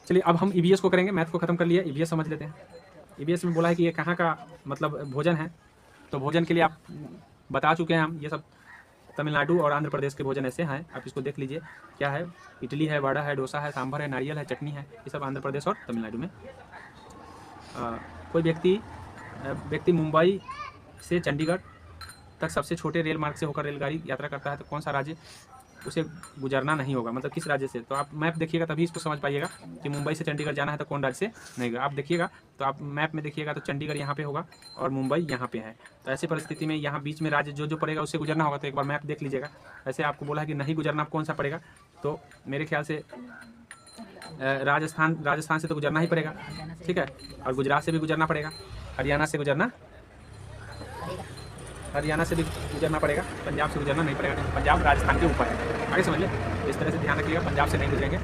चलिए अब हम ईवीएस को करेंगे, मैथ को खत्म कर लिया, ईवीएस समझ लेते हैं। ईवीएस में बोला है कि ये कहाँ का मतलब भोजन है, तो भोजन के लिए आप बता चुके हैं हम, ये सब तमिलनाडु और आंध्र प्रदेश के भोजन ऐसे हैं, आप इसको देख लीजिए क्या है, इडली है, वड़ा है, डोसा है, सांभर है, नारियल है, चटनी है, ये सब आंध्र प्रदेश और तमिलनाडु में। कोई व्यक्ति मुंबई से चंडीगढ़ तक सबसे छोटे रेल मार्ग से होकर रेलगाड़ी यात्रा करता है, तो कौन सा राज्य उसे गुजरना नहीं होगा, मतलब किस राज्य से। तो आप मैप देखिएगा तभी इसको समझ पाइएगा कि मुंबई से चंडीगढ़ जाना है तो कौन राज्य से नहीं होगा। आप देखिएगा तो आप मैप में देखिएगा तो चंडीगढ़ यहाँ पे होगा और मुंबई यहाँ पे है, तो ऐसी परिस्थिति में यहाँ बीच में राज्य जो पड़ेगा उससे गुजरना होगा। तो एक बार मैप देख लीजिएगा, ऐसे आपको बोला है कि नहीं गुजरना, कौन सा पड़ेगा, तो मेरे ख्याल से राजस्थान से तो गुजरना ही पड़ेगा, ठीक है, और गुजरात से भी गुजरना पड़ेगा, हरियाणा से भी गुजरना पड़ेगा, पंजाब से गुजरना नहीं पड़ेगा, पंजाब राजस्थान के ऊपर है। आगे समझ लें, इस तरह से ध्यान रखिएगा, पंजाब से नहीं गुजरेंगे,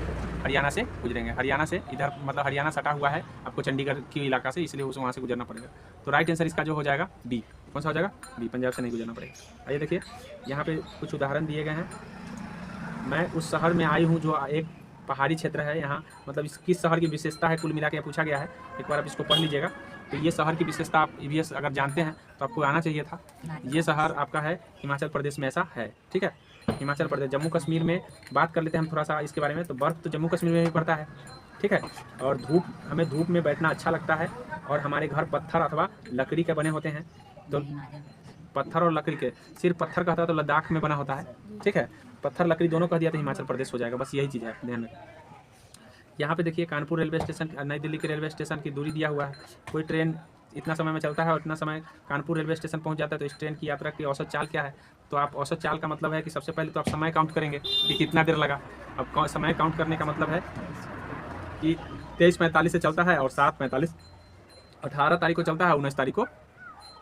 हरियाणा से गुजरेंगे, हरियाणा से इधर मतलब हरियाणा सटा हुआ है आपको चंडीगढ़ की इलाका से, इसलिए वहाँ से गुजरना पड़ेगा। तो राइट आंसर इसका जो हो जाएगा बी, कौन सा हो जाएगा बी, पंजाब से नहीं गुजरना पड़ेगा। आइए देखिए यहाँ पे कुछ उदाहरण दिए गए हैं। मैं उस शहर में आई हूँ जो एक पहाड़ी क्षेत्र है, यहाँ मतलब इस किस शहर की विशेषता है कुल मिला के पूछा गया है, एक बार आप इसको पढ़ लीजिएगा। तो ये शहर की विशेषता आप ईवीएस अगर जानते हैं तो आपको आना चाहिए था। ये शहर आपका है हिमाचल प्रदेश में, ऐसा है, ठीक है, हिमाचल प्रदेश। जम्मू कश्मीर में बात कर लेते हैं हम थोड़ा सा इसके बारे में, तो बर्फ़ तो जम्मू कश्मीर में भी पड़ता है, ठीक है, और हमें धूप में बैठना अच्छा लगता है, और हमारे घर पत्थर अथवा लकड़ी के बने होते हैं। तो पत्थर और लकड़ी के, सिर्फ पत्थर का होता है तो लद्दाख में बना होता है, ठीक है, पत्थर लकड़ी दोनों कह दिया तो हिमाचल प्रदेश हो जाएगा, बस यही चीज़ है, ध्यान में। यहाँ पे देखिए कानपुर रेलवे स्टेशन, नई दिल्ली के रेलवे स्टेशन की दूरी दिया हुआ है। कोई ट्रेन इतना समय में चलता है और इतना समय कानपुर रेलवे स्टेशन पहुँच जाता है, तो इस ट्रेन की यात्रा की औसत चाल क्या है। तो आप औसत चाल का मतलब है कि सबसे पहले तो आप समय काउंट करेंगे कि कितना देर लगा। अब समय काउंट करने का मतलब है कि 23:45 से चलता है और 7:45, 18 तारीख को चलता है, 19 तारीख को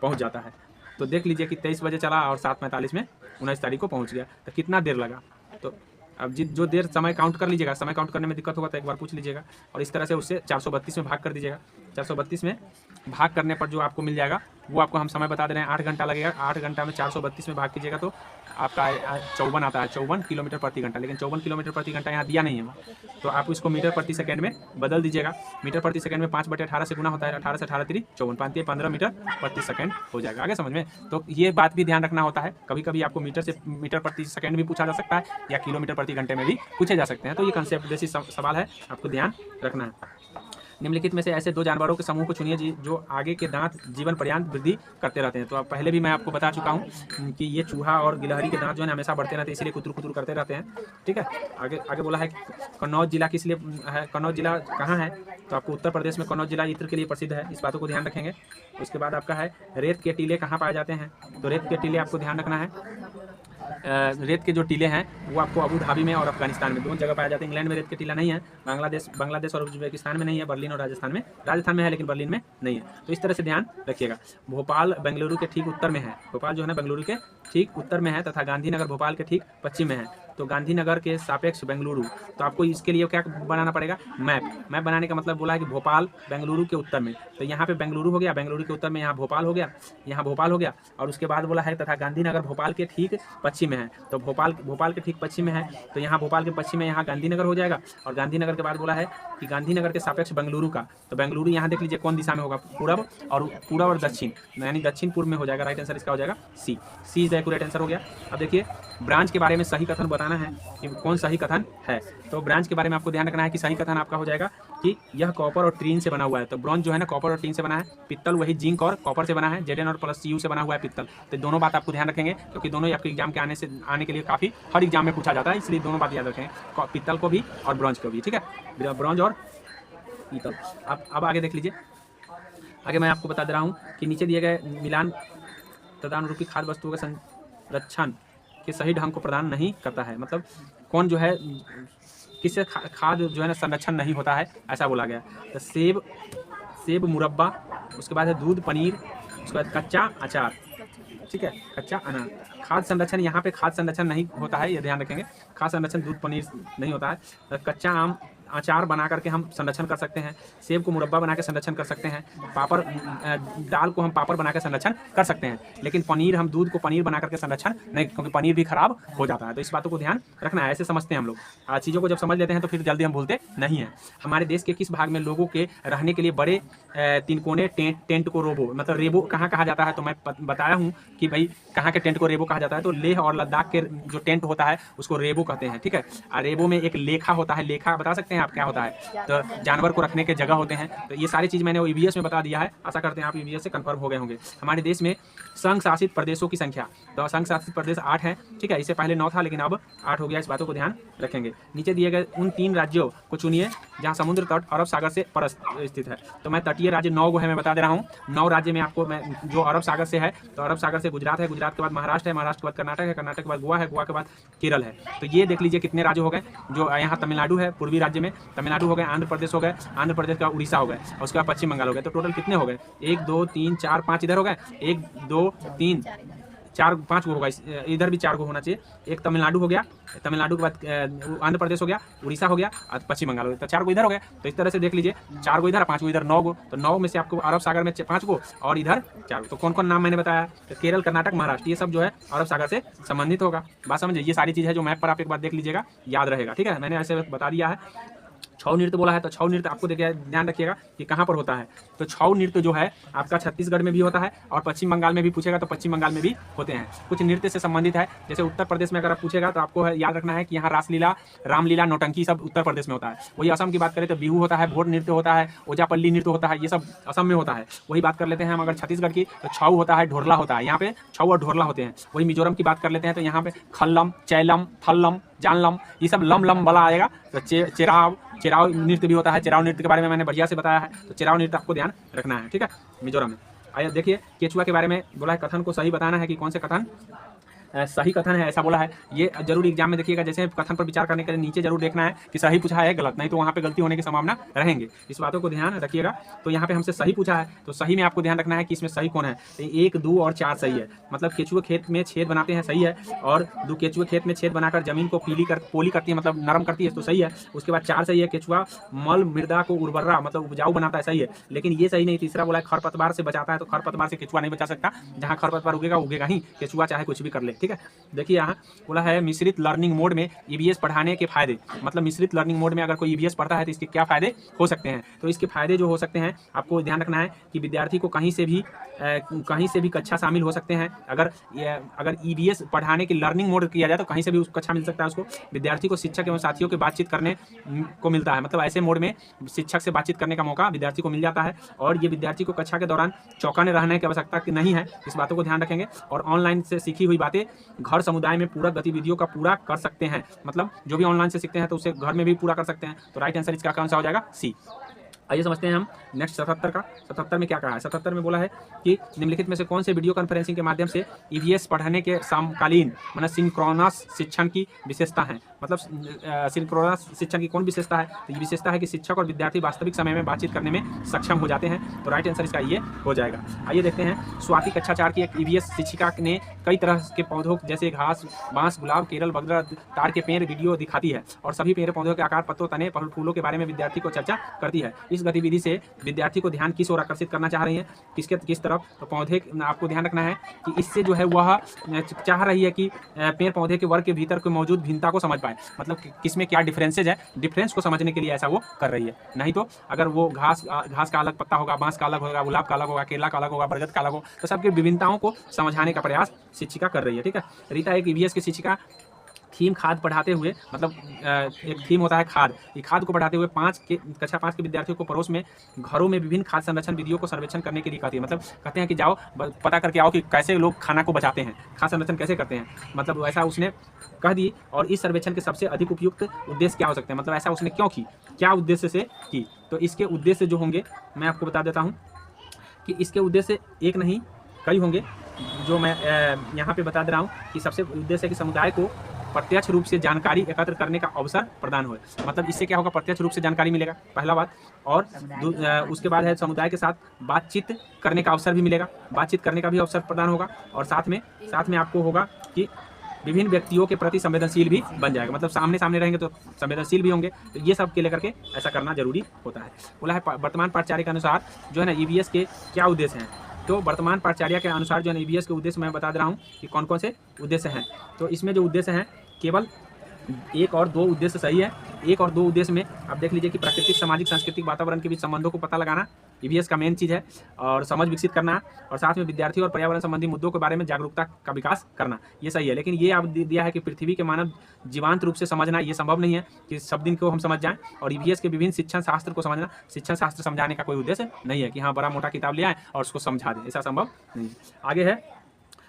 पहुँच जाता है। तो देख लीजिए कि 23 बजे चला और 7:45 में 19 तारीख को पहुँच गया, तो कितना देर लगा। तो अब जो देर समय काउंट कर लीजिएगा, समय काउंट करने में दिक्कत होगा तो एक बार पूछ लीजिएगा, और इस तरह से उससे 432 में भाग कर दीजिएगा। 432 में भाग करने पर जो आपको मिल जाएगा वो आपको हम समय बता दे रहे हैं, 8 घंटा लगेगा। 8 घंटा में 432 में भाग कीजिएगा तो आपका 54 आता है, 54 किलोमीटर प्रति घंटा। लेकिन 54 किलोमीटर प्रति घंटा यहाँ दिया नहीं है, तो आप इसको मीटर प्रति सेकंड में बदल दीजिएगा। मीटर प्रति सेकंड में 5/18 से गुना होता है, 18 से 18 3 54, 15 मीटर प्रति सेकंड हो जाएगा। आगे समझ में, तो ये बात भी ध्यान रखना होता है, कभी कभी आपको मीटर प्रति सेकंड भी पूछा जा सकता है, या किलोमीटर प्रति घंटे में भी पूछे जा सकते हैं। तो ये कंसेप्ट जैसी सवाल है, आपको ध्यान रखना है। निम्नलिखित में से ऐसे 2 जानवरों के समूह को चुनिए जो आगे के दांत जीवन पर्यंत वृद्धि करते रहते हैं। तो अब पहले भी मैं आपको बता चुका हूँ कि ये चूहा और गिलहरी के दांत जो है हमेशा बढ़ते रहते हैं, इसलिए कुतुर कुतुर करते रहते हैं, ठीक है। आगे बोला है कन्नौज जिला किस लिए है, कन्नौज जिला कहाँ है, तो आपको उत्तर प्रदेश में कन्नौज जिला इत्र के लिए प्रसिद्ध है, इस बातों को ध्यान रखेंगे। उसके बाद आपका है रेत के टीले कहाँ पाए जाते हैं, तो रेत के टीले आपको ध्यान रखना है, रेत के जो टीले हैं वो आपको अबू धाबी में और अफगानिस्तान में दोनों जगह पाया जाता है। इंग्लैंड में रेत के टीला नहीं है, बांग्लादेश और उज्बेकिस्तान में नहीं है, बर्लिन और राजस्थान में है, लेकिन बर्लिन में नहीं है। तो इस तरह से ध्यान रखिएगा। भोपाल बेंगलुरु के ठीक उत्तर में है, भोपाल जो है ना बेंगलुरु के ठीक उत्तर में है, तथा गांधीनगर भोपाल के ठीक पश्चिम में है। तो गांधीनगर के सापेक्ष बेंगलुरु, तो आपको इसके लिए क्या बनाना पड़ेगा, मैप बनाने का मतलब बोला है कि भोपाल बेंगलुरु के उत्तर में, तो यहाँ पे बेंगलुरु हो गया, बेंगलुरु के उत्तर में यहाँ भोपाल हो गया, और उसके बाद बोला है तथा गांधीनगर भोपाल के ठीक पश्चिम में है। तो भोपाल के ठीक पश्चिम में है, तो यहाँ भोपाल के पश्चिम में यहाँ गांधीनगर हो जाएगा, और गांधीनगर के बाद बोला है कि गांधीनगर के सापेक्ष बेंगलुरु का, तो बेंगलुरु यहाँ देख लीजिए कौन दिशा में होगा, पूर्व और दक्षिण, यानी दक्षिण पूर्व में हो जाएगा। राइट आंसर इसका हो जाएगा सी इज द एक्यूरेट आंसर हो गया। अब देखिए ब्रांच के बारे में सही कथन बताना है कि कौन सही कथन है। तो ब्रांच के बारे में आपको ध्यान रखना है कि सही कथन आपका हो जाएगा कि यह कॉपर और टीन से बना हुआ है। तो ब्रॉन्ज जो है ना कॉपर और टीन से बना है, पित्तल वही जिंक और कॉपर से बना है, Zn और प्लस Cu से बना हुआ है पित्तल। तो दोनों बात आपको ध्यान रखेंगे क्योंकि दोनों ही आपके एग्जाम के आने के लिए काफ़ी हर एग्जाम में पूछा जाता है, इसलिए दोनों बात याद रखेंगे, पित्तल को भी और ब्रॉन्ज को भी, ठीक है, ब्रॉन्ज और पीतल। अब आगे देख लीजिए, आगे मैं आपको बता दे रहा हूँ कि नीचे दिए गए मिलान तदानुरूपी खाद्य वस्तुओं का संरक्षण के सही ढंग को प्रदान नहीं करता है, मतलब कौन जो है किससे खाद्य जो है ना संरक्षण नहीं होता है, ऐसा बोला गया। तो सेब मुरब्बा, उसके बाद है दूध पनीर, उसके बाद कच्चा अचार, ठीक है, कच्चा अनार। खाद्य संरक्षण, यहाँ पे खाद्य संरक्षण नहीं होता है, ये ध्यान रखेंगे, खाद्य संरक्षण दूध पनीर नहीं होता है। कच्चा आम अचार बना करके हम संरक्षण कर सकते हैं, सेब को मुरब्बा बना के संरक्षण कर सकते हैं, पापड़ दाल को हम पापड़ बना के संरक्षण कर सकते हैं। लेकिन पनीर, हम दूध को पनीर बना करके संरक्षण नहीं, क्योंकि पनीर भी खराब हो जाता है। तो इस बातों को ध्यान रखना है। ऐसे समझते हैं हम लोग, चीज़ों को जब समझ लेते हैं तो फिर जल्दी हम भूलते नहीं हैं। हमारे देश के किस भाग में लोगों के रहने के लिए बड़े तिनकोने टेंट को रोबो, मतलब रेबो कहाँ कहा जाता है? तो मैं बताया हूँ कि भाई कहाँ के टेंट को रेबो कहा जाता है। तो लेह और लद्दाख के जो टेंट होता है उसको रेबो कहते हैं, ठीक है। और रेबो में एक लेखा होता है, लेखा बता सकते हैं आप क्या होता है? तो जानवर को रखने के जगह होते हैं। तो ये सारी चीज़ मैंने ईवीएस में बता दिया है, आशा करते हैं आप ईवीएस से कन्फर्म हो गए होंगे। हमारे देश में संघ शासित प्रदेशों की संख्या, तो संघ शासित प्रदेश 8 हैं, ठीक है। इससे पहले 9 था लेकिन अब 8 हो गया। इस बातों को ध्यान रखेंगे। नीचे दिए गए उन 3 राज्यों को चुनिए जहाँ समुद्र तट अरब सागर से पर स्थित है। तो मैं तटीय राज्य 9 गो है, मैं बता दे रहा हूँ। 9 राज्य में आपको मैं जो अरब सागर से है, तो अरब सागर से गुजरात है, गुजरात के बाद महाराष्ट्र है, महाराष्ट्र के बाद कर्नाटक है, कर्नाटक के बाद गोवा है, गोवा के बाद केरल है। तो ये देख लीजिए कितने राज्य हो गए। जो यहाँ तमिलनाडु है, पूर्वी राज्य में तमिलनाडु हो गए, आंध्र प्रदेश हो गए, आंध्र प्रदेश का उड़ीसा हो गए, और उसके बाद पश्चिम बंगाल हो गए। तो टोटल कितने हो गए? 1 2 3 4 5 इधर हो गए, 1 2 3 4 5 गो होगा, इधर भी 4 गो होना चाहिए। एक तमिलनाडु हो गया, तमिलनाडु के बाद आंध्र प्रदेश हो गया, उड़ीसा हो गया और पश्चिम बंगाल हो गया। तो 4 गो इधर हो गए। तो इस तरह से देख लीजिए, 4 गो इधर, 5 गो इधर, 9 गो। तो 9 में से आपको अरब सागर में 5 गो और इधर 4 गो। तो कौन कौन नाम मैंने बताया? तो केरल, कर्नाटक, महाराष्ट्र, ये सब जो है अरब सागर से संबंधित होगा। बात समझिए, ये सारी चीज़ है जो मैप पर आप एक बार देख लीजिएगा, याद रहेगा, ठीक है। मैंने ऐसे बता दिया है। छऊ नृत्य बोला है, तो छऊ नृत्य आपको देखिए, ध्यान रखिएगा कि कहाँ पर होता है। तो छऊ नृत्य जो है आपका छत्तीसगढ़ में भी होता है, और पश्चिम बंगाल में भी पूछेगा तो पश्चिम बंगाल में भी होते हैं। कुछ नृत्य से संबंधित है, जैसे उत्तर प्रदेश में अगर आप पूछेगा तो आपको याद रखना है कि यहाँ रासलीला, रामलीला, नौटंकी सब उत्तर प्रदेश में होता है। वही असम की बात करें तो बिहू होता है, भोट नृत्य होता है, ओजापल्ली नृत्य होता है, ये सब असम में होता है। वही बात कर लेते हैं हम अगर छत्तीसगढ़ की, तो छऊ होता है, ढोरला होता है। यहाँ पे छऊ और ढोरला होते हैं। वही मिजोरम की बात कर लेते हैं तो यहाँ पे खल्लम, चैलम, थल्लम, जानलम, ये सब लम लम वाला आएगा। तो चेराव नृत्य भी होता है। चेराव नृत्य के बारे में मैंने बढ़िया से बताया है। तो चेराव नृत्य आपको ध्यान रखना है, ठीक है, मिजोरम में। आइए देखिए, केचुआ के बारे में बोला है, कथन को सही बताना है कि कौन से कथन सही कथन है, ऐसा बोला है। ये जरूर एग्जाम में देखिएगा, जैसे कथन पर विचार करने के लिए नीचे जरूर देखना है कि सही पूछा है गलत, नहीं तो वहाँ पे गलती होने की संभावना रहेंगे। इस बातों को ध्यान रखिएगा। तो यहाँ पे हमसे सही पूछा है, तो सही में आपको ध्यान रखना है कि इसमें सही कौन है। तो 1 2 और 4 सही है। मतलब केचुए खेत में छेद बनाते हैं, सही है। और 2 केचुए खेत में छेद बनाकर जमीन को पोली करती है, मतलब नरम करती है, तो सही है। उसके बाद 4 सही है। केचुआ मल मृदा को उर्वरा, मतलब उपजाऊ बनाता है, सही है। लेकिन ये सही नहीं। तीसरा बोला है खरपतवार से बचाता है, तो खरपतवार से केचुआ नहीं बचा सकता। जहाँ खरपतवार उगेगा ही, केचुआ चाहे कुछ भी कर ले, ठीक है। देखिए यहाँ बोला है मिश्रित लर्निंग मोड में ईवीएस पढ़ाने के फायदे। मतलब मिश्रित लर्निंग मोड में अगर कोई ईवीएस पढ़ता है तो इसके क्या फायदे हो सकते हैं। तो इसके फायदे जो हो सकते हैं, आपको ध्यान रखना है कि विद्यार्थी को कहीं से भी कक्षा शामिल हो सकते हैं। अगर ईवीएस पढ़ाने की लर्निंग मोड किया जाए तो कहीं से भी कक्षा मिल सकता है उसको। विद्यार्थी को शिक्षक एवं साथियों के बातचीत करने को मिलता है। मतलब ऐसे मोड में शिक्षक से बातचीत करने का मौका विद्यार्थी को मिल जाता है। और ये विद्यार्थी को कक्षा के दौरान चौंकाने रहने की आवश्यकता नहीं है। इस बातों को ध्यान रखेंगे। और ऑनलाइन से सीखी हुई बातें घर समुदाय में पूरक गतिविधियों का पूरा कर सकते हैं। मतलब जो भी ऑनलाइन से सीखते हैं तो उसे घर में भी पूरा कर सकते हैं। तो राइट आंसर इसका कौन सा हो जाएगा? सी। आइए समझते हैं हम नेक्स्ट 77 का। 77 में क्या कहा है? 77 में बोला है कि निम्नलिखित में से कौन से वीडियो कॉन्फ्रेंसिंग के माध्यम से ईवीएस पढ़ने के समकालीन मतलब सिंक्रोनस शिक्षण की विशेषता है। मतलब सिंक्रोनस शिक्षण की कौन विशेषता है? तो ये विशेषता है कि शिक्षक और विद्यार्थी वास्तविक समय में बातचीत करने में सक्षम हो जाते हैं। तो राइट आंसर इसका ये हो जाएगा। आइए देखते हैं, स्वाति कक्षा 4 की एक ईवीएस शिक्षिका ने कई तरह के पौधों जैसे घास, बांस, गुलाब, केरल वगैरह तार के पेड़ वीडियो दिखाती है और सभी पेड़ पौधों के आकार, पत्तों, तने, फूलों के बारे में विद्यार्थी को चर्चा करती है। इस गतिविधि से विद्यार्थी को ध्यान किस ओर आकर्षित करना चाह रही है, किस तरफ? तो पौधे, आपको ध्यान रखना है कि इससे जो है वह चाह रही है कि पेड़ पौधे के वर्ग के भीतर कोई मौजूद भिन्नता को समझ पाए। मतलब किसमें क्या डिफरेंसेज है, डिफरेंस को समझने के लिए ऐसा वो कर रही है। नहीं तो अगर वो घास का अलग पत्ता होगा, बांस का अलग होगा, गुलाब का अलग होगा, केला का अलग होगा, बरगद का अलग होगा, तो सबकी विभिन्नताओं को समझाने का प्रयास शिक्षिका कर रही है, ठीक है। रीता एक ईवीएस की शिक्षिका थीम खाद पढ़ाते हुए, मतलब एक थीम होता है खाद, ये खाद को पढ़ाते हुए कक्षा 5 के विद्यार्थियों को पड़ोस में घरों में विभिन्न खाद संरक्षण विधियों को सर्वेक्षण करने के लिए कहती है। मतलब कहते हैं कि जाओ पता करके आओ कि कैसे लोग खाना को बचाते हैं, खाद संरक्षण कैसे करते हैं। मतलब ऐसा उसने कह दी। और इस सर्वेक्षण के सबसे अधिक उपयुक्त उद्देश्य क्या हो सकते हैं, मतलब ऐसा उसने क्यों की, क्या उद्देश्य से की। तो इसके उद्देश्य जो होंगे मैं आपको बता देता हूँ कि इसके उद्देश्य एक नहीं कई होंगे, जो मैं यहाँ पे बता दे रहा हूँ कि सबसे उद्देश्य है कि समुदाय को प्रत्यक्ष रूप से जानकारी एकत्र करने का अवसर प्रदान हो। मतलब इससे क्या होगा, प्रत्यक्ष रूप से जानकारी मिलेगा, पहला बात। और उसके बाद है समुदाय के साथ बातचीत करने का अवसर भी मिलेगा, बातचीत करने का भी अवसर प्रदान होगा। और साथ में आपको होगा कि विभिन्न व्यक्तियों के प्रति संवेदनशील भी बन जाएगा, मतलब सामने सामने रहेंगे तो संवेदनशील भी होंगे। तो ये सब के लेकर के ऐसा करना जरूरी होता है। बोला है वर्तमान पाठ्यचर्या के अनुसार जो है ना ईवीएस के क्या उद्देश्य हैं। तो वर्तमान पाठ्यचर्या के अनुसार जो है ईवीएस के उद्देश्य मैं बता दे रहा हूँ कि कौन कौन से उद्देश्य हैं। तो इसमें जो उद्देश्य हैं केवल 1 और 2 उद्देश्य सही है। 1 और 2 उद्देश्य में आप देख लीजिए कि प्राकृतिक, सामाजिक, सांस्कृतिक वातावरण के बीच संबंधों को पता लगाना ईवीएस का मेन चीज़ है, और समझ विकसित करना, और साथ में विद्यार्थियों और पर्यावरण संबंधी मुद्दों के बारे में जागरूकता का विकास करना, ये सही है। लेकिन ये आप दिया है कि पृथ्वी के मानव जीवांत रूप से समझना, ये संभव नहीं है कि सब दिन को हम समझ जाएं। और ईवीएस के विभिन्न शिक्षण शास्त्र को समझना, शिक्षण शास्त्र समझाने का कोई उद्देश्य नहीं है कि हाँ बड़ा मोटा किताब ले आए और उसको समझा दें, ऐसा संभव नहीं है। आगे है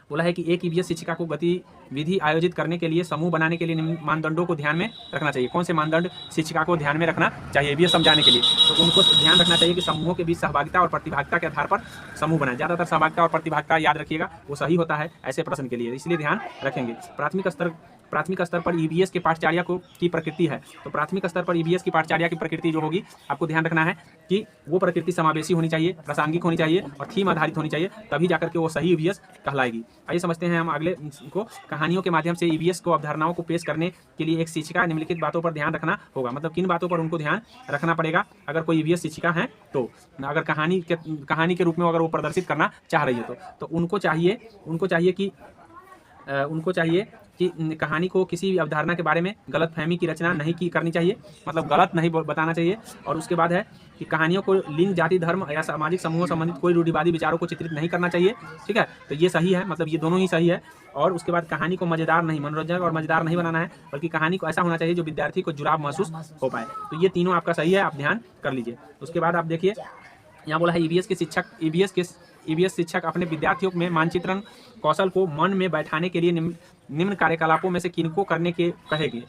बोला है कि एक ईवीएस शिक्षिका को गतिविधि आयोजित करने के लिए, समूह बनाने के लिए निम्न मानदंडों को ध्यान में रखना चाहिए। कौन से मानदंड शिक्षिका को ध्यान में रखना चाहिए ईवीएस समझाने के लिए? तो उनको ध्यान रखना चाहिए कि समूहों के बीच सहभागिता और प्रतिभागिता के आधार पर समूह बनाए। ज़्यादातर सहभागिता और प्रतिभागिता याद रखिएगा, वो सही होता है ऐसे प्रश्न के लिए, इसलिए ध्यान रखेंगे। प्राथमिक स्तर पर ईवीएस के पाठ्यचर्या की प्रकृति है। तो प्राथमिक स्तर पर ईवीएस की पाठ्यचर्या की प्रकृति जो होगी, आपको ध्यान रखना है कि वो प्रकृति समावेशी होनी चाहिए, प्रासंगिक होनी चाहिए और थीम आधारित होनी चाहिए, तभी जाकर के वो सही ईवीएस कहलाएगी। आइए समझते हैं हम अगले को। कहानियों के माध्यम से ईवीएस को अवधारणाओं को पेश करने के लिए एक शिक्षिका निम्नलिखित बातों पर ध्यान रखना होगा। मतलब किन बातों पर उनको ध्यान रखना पड़ेगा अगर कोई ईवीएस शिक्षिका है तो? अगर कहानी के रूप में अगर वो प्रदर्शित करना चाह रही है तो उनको चाहिए कि कहानी को किसी अवधारणा के बारे में गलतफहमी की रचना नहीं करनी चाहिए, मतलब गलत नहीं बताना चाहिए। और उसके बाद है कि कहानियों को लिंग, जाति, धर्म या सामाजिक समूहों संबंधित कोई रूढ़िवादी विचारों को चित्रित नहीं करना चाहिए। ठीक है, तो ये सही है, मतलब ये दोनों ही सही है। और उसके बाद कहानी को मज़ेदार नहीं, मनोरंजक और मज़ेदार नहीं बनाना है, बल्कि कहानी को ऐसा होना चाहिए जो विद्यार्थी को जुड़ाव महसूस हो पाए। तो ये तीनों आपका सही है, आप ध्यान कर लीजिए। उसके बाद आप देखिए यहाँ बोला है ईवीएस शिक्षक अपने विद्यार्थियों में मानचित्रण कौशल को मन में बैठाने के लिए निम्न कार्यकलापों में से किनको करने के कहेगी,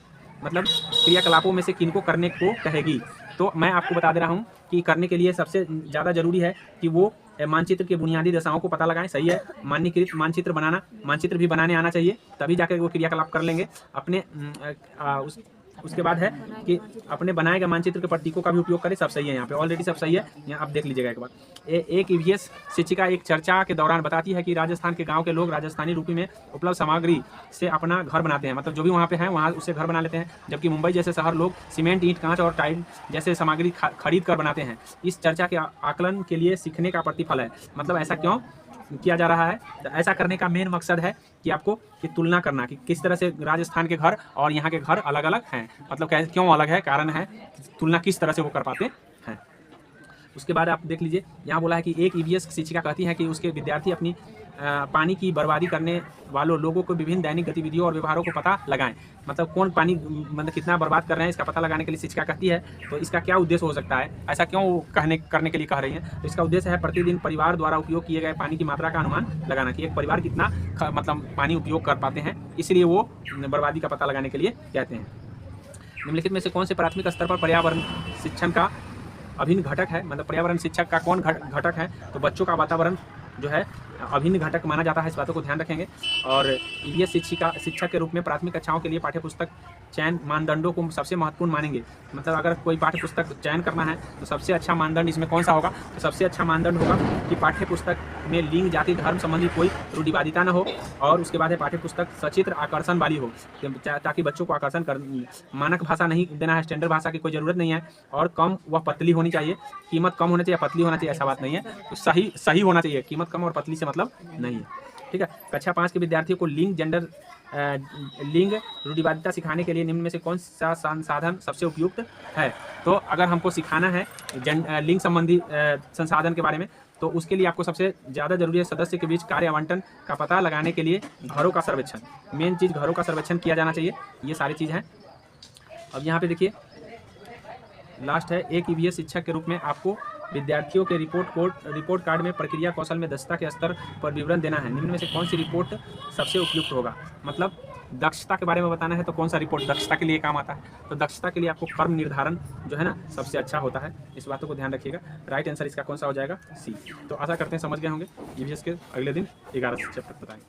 मतलब क्रियाकलापों में से किनको करने को कहेगी। तो मैं आपको बता दे रहा हूँ कि करने के लिए सबसे ज़्यादा जरूरी है कि वो मानचित्र के बुनियादी दशाओं को पता लगाएं। सही है, मानकीकृत मानचित्र भी बनाने आना चाहिए, तभी जाकर वो क्रियाकलाप कर लेंगे अपने उसके बाद है कि अपने बनाए गए मानचित्र के प्रतीकों का भी उपयोग करें। सब सही है, यहाँ पे ऑलरेडी सब सही है। यहाँ आप देख लीजिएगा एक बार। एक ईवीएस शिक्षिका एक चर्चा के दौरान बताती है कि राजस्थान के गांव के लोग राजस्थानी रूपी में उपलब्ध सामग्री से अपना घर बनाते हैं, मतलब जो भी वहाँ पे हैं वहाँ उससे घर बना लेते हैं, जबकि मुंबई जैसे शहर लोग सीमेंट, ईंट, कांच और टाइल जैसे सामग्री खरीद कर बनाते हैं। इस चर्चा के आकलन के लिए सीखने का प्रतिफल है, मतलब ऐसा क्यों किया जा रहा है? तो ऐसा करने का मेन मकसद है कि आपको कि तुलना करना कि किस तरह से राजस्थान के घर और यहाँ के घर अलग अलग हैं, मतलब क्यों अलग है, कारण है, तुलना किस तरह से वो कर पाते हैं। उसके बाद आप देख लीजिए, यहाँ बोला है कि एक ईवीएस शिक्षिका कहती है कि उसके विद्यार्थी अपनी पानी की बर्बादी करने वालों लोगों को विभिन्न दैनिक गतिविधियों और व्यवहारों को पता लगाएं। मतलब कौन पानी मतलब कितना बर्बाद कर रहे हैं इसका पता लगाने के लिए शिक्षिका कहती है। तो इसका क्या उद्देश्य हो सकता है, ऐसा क्यों करने के लिए कह रही हैं? तो इसका उद्देश्य है प्रतिदिन परिवार द्वारा उपयोग किए गए पानी की मात्रा का अनुमान लगाना कि एक परिवार कितना मतलब पानी उपयोग कर पाते हैं, इसलिए वो बर्बादी का पता लगाने के लिए कहते हैं। निम्नलिखित में से कौन से प्राथमिक स्तर पर पर्यावरण शिक्षण का अभिन्न घटक है, मतलब पर्यावरण शिक्षक का कौन घटक है? तो बच्चों का वातावरण जो है अभिन्न घटक माना जाता है, इस बातों को ध्यान रखेंगे। और ईवीएस शिक्षक के रूप में प्राथमिक कक्षाओं के लिए पाठ्यपुस्तक चयन मानदंडों को सबसे महत्वपूर्ण मानेंगे। मतलब अगर कोई पाठ्यपुस्तक चयन करना है तो सबसे अच्छा मानदंड इसमें कौन सा होगा? तो सबसे अच्छा मानदंड होगा कि पाठ्यपुस्तक में लिंग, जाति, धर्म संबंधी कोई रूढ़िवादिता न हो, और उसके बाद है पाठ्यपुस्तक सचित्र आकर्षण वाली हो, ताकि बच्चों को आकर्षण कर, मानक भाषा नहीं देना है, स्टैंडर्ड भाषा की कोई ज़रूरत नहीं है, और कम व पतली होनी चाहिए। कीमत कम होना चाहिए, पतली होना चाहिए ऐसा बात नहीं है, तो सही होना चाहिए, कीमत कम और पतली से मतलब नहीं है। ठीक है, कक्षा 5 के विद्यार्थियों को लिंग रूढ़िवादिता सिखाने के लिए निम्न में से कौन सा संसाधन सबसे उपयुक्त है? तो अगर हमको सिखाना है लिंग संबंधी संसाधन के बारे में, तो उसके लिए आपको सबसे ज़्यादा जरूरी है सदस्य के बीच कार्य आवंटन का पता लगाने के लिए घरों का सर्वेक्षण। मेन चीज़ घरों का सर्वेक्षण किया जाना चाहिए, ये सारी चीज़ हैं। अब यहाँ पे देखिए लास्ट है, एक ईवीएस शिक्षक के रूप में आपको विद्यार्थियों के रिपोर्ट कार्ड में प्रक्रिया कौशल में दक्षता के स्तर पर विवरण देना है। निम्न में से कौन सी रिपोर्ट सबसे उपयुक्त होगा? मतलब दक्षता के बारे में बताना है, तो कौन सा रिपोर्ट दक्षता के लिए काम आता है? तो दक्षता के लिए आपको कर्म निर्धारण जो है ना सबसे अच्छा होता है, इस बातों को ध्यान रखिएगा। राइट आंसर इसका कौन सा हो जाएगा? सी। तो आशा करते हैं समझ गए होंगे। ईवीएस के अगले दिन 11 चैप्टर बताएंगे।